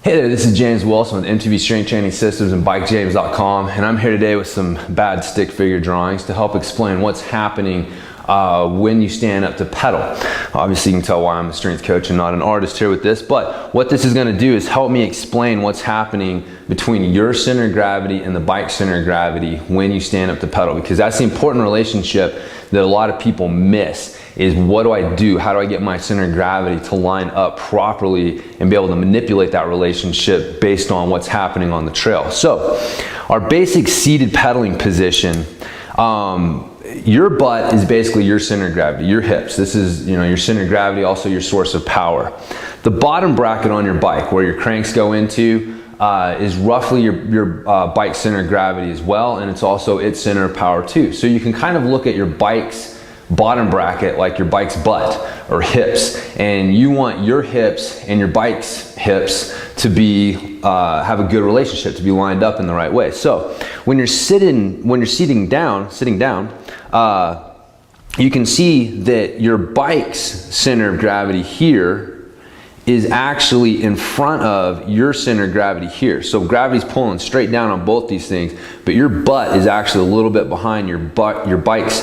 Hey there, this is James Wilson with MTB Strength Training Systems and BikeJames.com, and I'm here today with some bad stick figure drawings to help explain what's happening when you stand up to pedal. Obviously you can tell why I'm a strength coach and not an artist here with this, but what this is going to do is help me explain what's happening between your center of gravity and the bike center of gravity when you stand up to pedal, because that's the important relationship that a lot of people miss. Is what do I do? How do I get my center of gravity to line up properly and be able to manipulate that relationship based on what's happening on the trail? So our basic seated pedaling position, your butt is basically your center of gravity, your hips. This is, your center of gravity, also your source of power. The bottom bracket on your bike, where your cranks go into, is roughly your bike center of gravity as well, and it's also its center of power too. So you can kind of look at your bike's bottom bracket like your bike's butt or hips, and you want your hips and your bike's hips to be have a good relationship, to be lined up in the right way. So when you're sitting down, you can see that your bike's center of gravity here is actually in front of your center of gravity here. So gravity's pulling straight down on both these things, but your butt is actually a little bit behind your bike's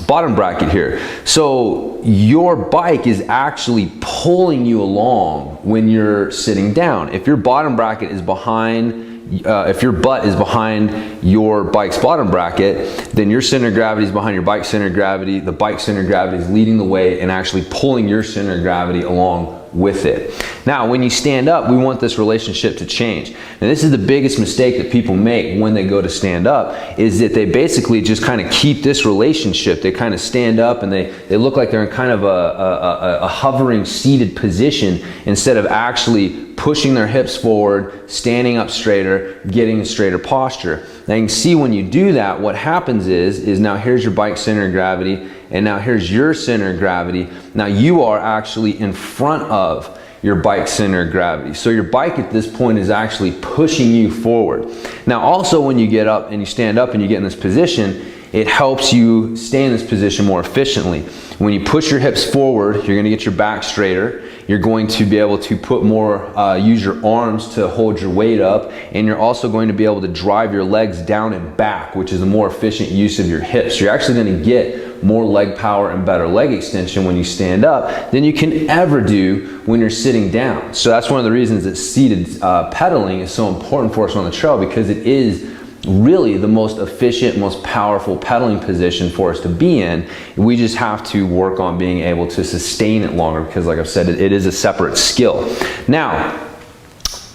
bottom bracket here. So your bike is actually pulling you along when you're sitting down. If your bottom bracket is behind, if your butt is behind your bike's bottom bracket, then your center of gravity is behind your bike's center of gravity. The bike center of gravity is leading the way and actually pulling your center of gravity along with it. Now, when you stand up, we want this relationship to change. And this is the biggest mistake that people make when they go to stand up, is that they basically just kind of keep this relationship. They kind of stand up and they look like they're in kind of a hovering seated position instead of actually pushing their hips forward, standing up straighter, getting a straighter posture. Now you can see when you do that, what happens is now here's your bike center of gravity, and now here's your center of gravity. Now you are actually in front of your bike center of gravity. So your bike at this point is actually pushing you forward. Now also when you get up and you stand up and you get in this position, it helps you stay in this position more efficiently. When you push your hips forward, you're going to get your back straighter. You're going to be able to put more, use your arms to hold your weight up, and you're also going to be able to drive your legs down and back, which is a more efficient use of your hips. You're actually going to get more leg power and better leg extension when you stand up than you can ever do when you're sitting down. So that's one of the reasons that seated pedaling is so important for us on the trail, because it is really the most efficient, most powerful pedaling position for us to be in. We just have to work on being able to sustain it longer, because like I've said, it is a separate skill. Now,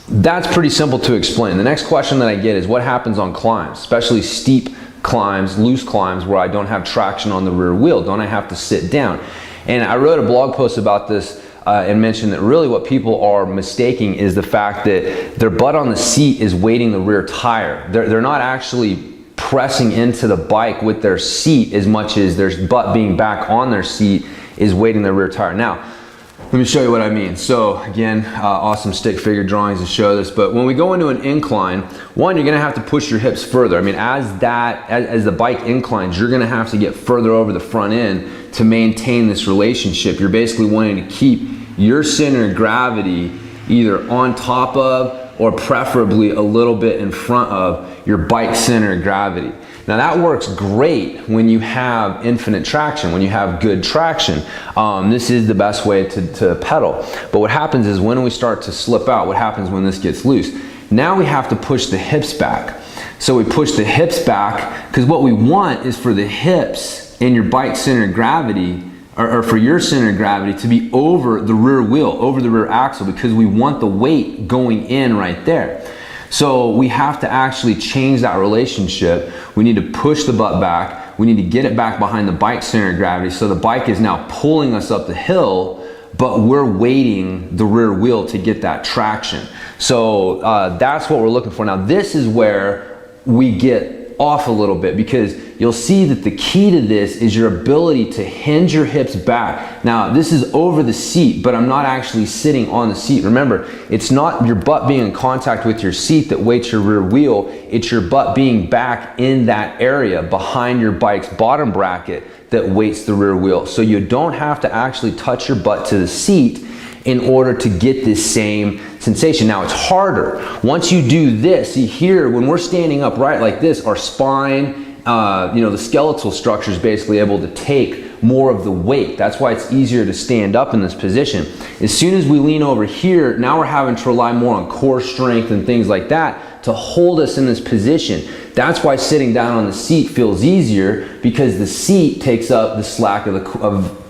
that's pretty simple to explain. The next question that I get is what happens on climbs, especially steep climbs, loose climbs where I don't have traction on the rear wheel? Don't I have to sit down? And I wrote a blog post about this and mentioned that really what people are mistaking is the fact that their butt on the seat is weighting the rear tire. They're not actually pressing into the bike with their seat as much as their butt being back on their seat is weighting the rear tire. Now, let me show you what I mean. So again, awesome stick figure drawings to show this, but when we go into an incline, one, you're gonna have to push your hips further. I mean, as the bike inclines, you're gonna have to get further over the front end to maintain this relationship. You're basically wanting to keep your center of gravity either on top of or preferably a little bit in front of your bike center of gravity. Now that works great when you have infinite traction, when you have good traction. This is the best way to pedal. But what happens is when we start to slip out, what happens when this gets loose? Now we have to push the hips back. So we push the hips back because what we want is for the hips and your bike center of gravity, or for your center of gravity to be over the rear wheel, over the rear axle, because we want the weight going in right there. So we have to actually change that relationship. We need to push the butt back. We need to get it back behind the bike center of gravity, so the bike is now pulling us up the hill, but we're weighting the rear wheel to get that traction. So that's what we're looking for. Now this is where we get off a little bit, because you'll see that the key to this is your ability to hinge your hips back. Now this is over the seat, but I'm not actually sitting on the seat. Remember, it's not your butt being in contact with your seat that weights your rear wheel, it's your butt being back in that area behind your bike's bottom bracket that weights the rear wheel. So you don't have to actually touch your butt to the seat in order to get this same sensation. Now it's harder. Once you do this, see here, when we're standing upright like this, our spine, the skeletal structure is basically able to take more of the weight. That's why it's easier to stand up in this position. As soon as we lean over here, now we're having to rely more on core strength and things like that to hold us in this position. That's why sitting down on the seat feels easier, because the seat takes up the slack of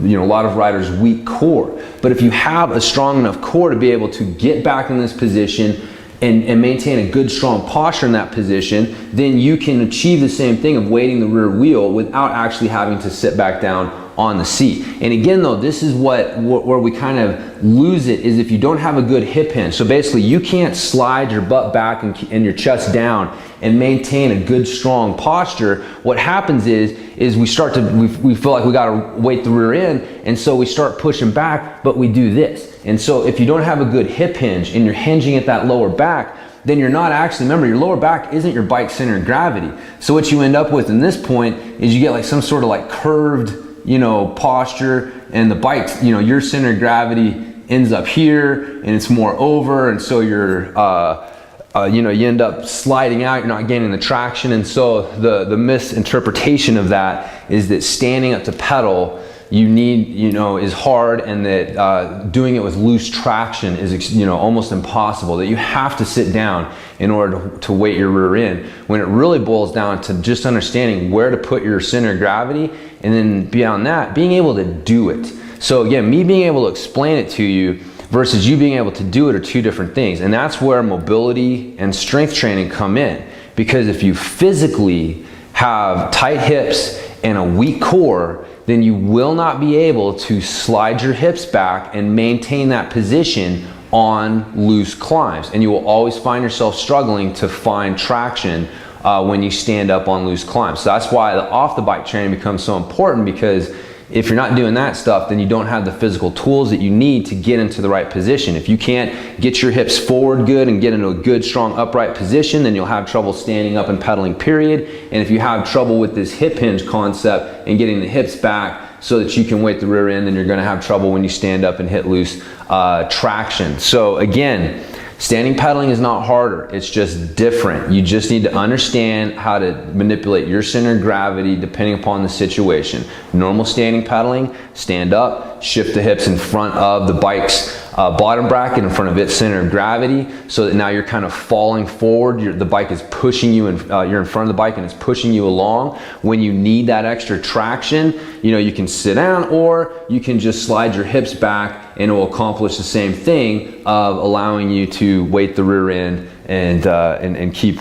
a lot of riders' weak core. But if you have a strong enough core to be able to get back in this position and maintain a good strong posture in that position, then you can achieve the same thing of weighting the rear wheel without actually having to sit back down on the seat. And again though, this is where we kind of lose it, is if you don't have a good hip hinge. So basically you can't slide your butt back and your chest down and maintain a good strong posture. What happens is we feel like we gotta weight the rear end, and so we start pushing back, but we do this. And so if you don't have a good hip hinge and you're hinging at that lower back, then you're not actually, remember, your lower back isn't your bike center of gravity. So what you end up with in this point is you get like some sort of like curved, posture, and the bike's, your center of gravity ends up here and it's more over, and so you're, you end up sliding out, you're not gaining the traction. And so the misinterpretation of that is that standing up to pedal, you need, is hard, and that doing it with loose traction is, almost impossible, that you have to sit down in order to weight your rear end, when it really boils down to just understanding where to put your center of gravity, and then beyond that, being able to do it. So again, me being able to explain it to you versus you being able to do it are two different things. And that's where mobility and strength training come in. Because if you physically have tight hips and a weak core, then you will not be able to slide your hips back and maintain that position on loose climbs. And you will always find yourself struggling to find traction when you stand up on loose climbs. So that's why the off the bike training becomes so important, because if you're not doing that stuff, then you don't have the physical tools that you need to get into the right position. If you can't get your hips forward good and get into a good, strong, upright position, then you'll have trouble standing up and pedaling, period. And if you have trouble with this hip hinge concept and getting the hips back so that you can weight the rear end, then you're gonna have trouble when you stand up and hit loose traction. So again, standing pedaling is not harder, it's just different. You just need to understand how to manipulate your center of gravity depending upon the situation. Normal standing pedaling, stand up, shift the hips in front of the bike's bottom bracket, in front of its center of gravity, so that now you're kind of falling forward. The bike is pushing you, and you're in front of the bike and it's pushing you along. When you need that extra traction, you can sit down, or you can just slide your hips back, and it will accomplish the same thing of allowing you to weight the rear end and keep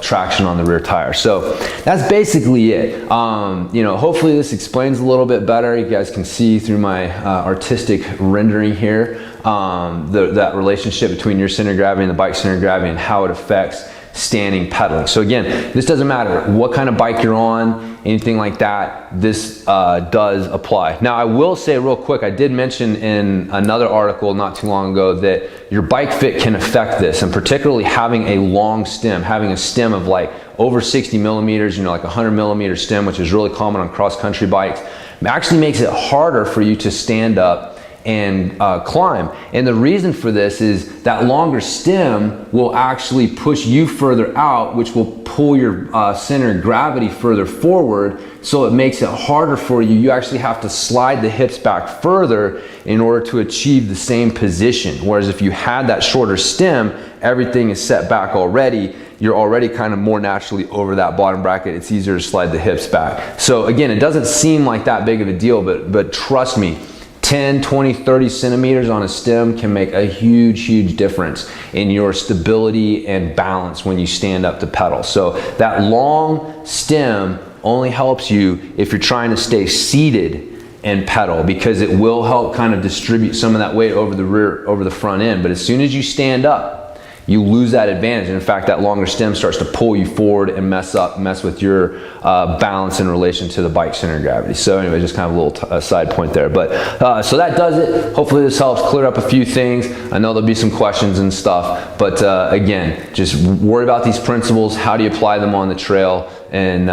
traction on the rear tire. So that's basically it. Hopefully this explains a little bit better. You guys can see through my artistic rendering here that relationship between your center of gravity and the bike center of gravity, and how it affects standing pedaling. So again, this doesn't matter what kind of bike you're on, anything like that, this does apply. Now I will say real quick, I did mention in another article not too long ago that your bike fit can affect this, and particularly having a long stem, having a stem of like over 60 millimeters, like 100 millimeter stem, which is really common on cross-country bikes, actually makes it harder for you to stand up and climb. And the reason for this is that longer stem will actually push you further out, which will pull your center of gravity further forward, so it makes it harder for you. You actually have to slide the hips back further in order to achieve the same position. Whereas if you had that shorter stem, everything is set back already, you're already kind of more naturally over that bottom bracket, it's easier to slide the hips back. So again, it doesn't seem like that big of a deal, but trust me, 10, 20, 30 centimeters on a stem can make a huge, huge difference in your stability and balance when you stand up to pedal. So that long stem only helps you if you're trying to stay seated and pedal, because it will help kind of distribute some of that weight over the rear, over the front end. But as soon as you stand up, you lose that advantage. And in fact, that longer stem starts to pull you forward and mess with your balance in relation to the bike center of gravity. So anyway, just kind of a little side point there. But so that does it. Hopefully this helps clear up a few things. I know there'll be some questions and stuff, but again, just worry about these principles. How do you apply them on the trail? And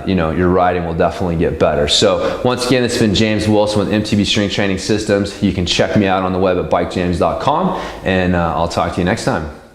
you know, your riding will definitely get better. So once again, it's been James Wilson with MTB Strength Training Systems. You can check me out on the web at bikejames.com, and I'll talk to you next time.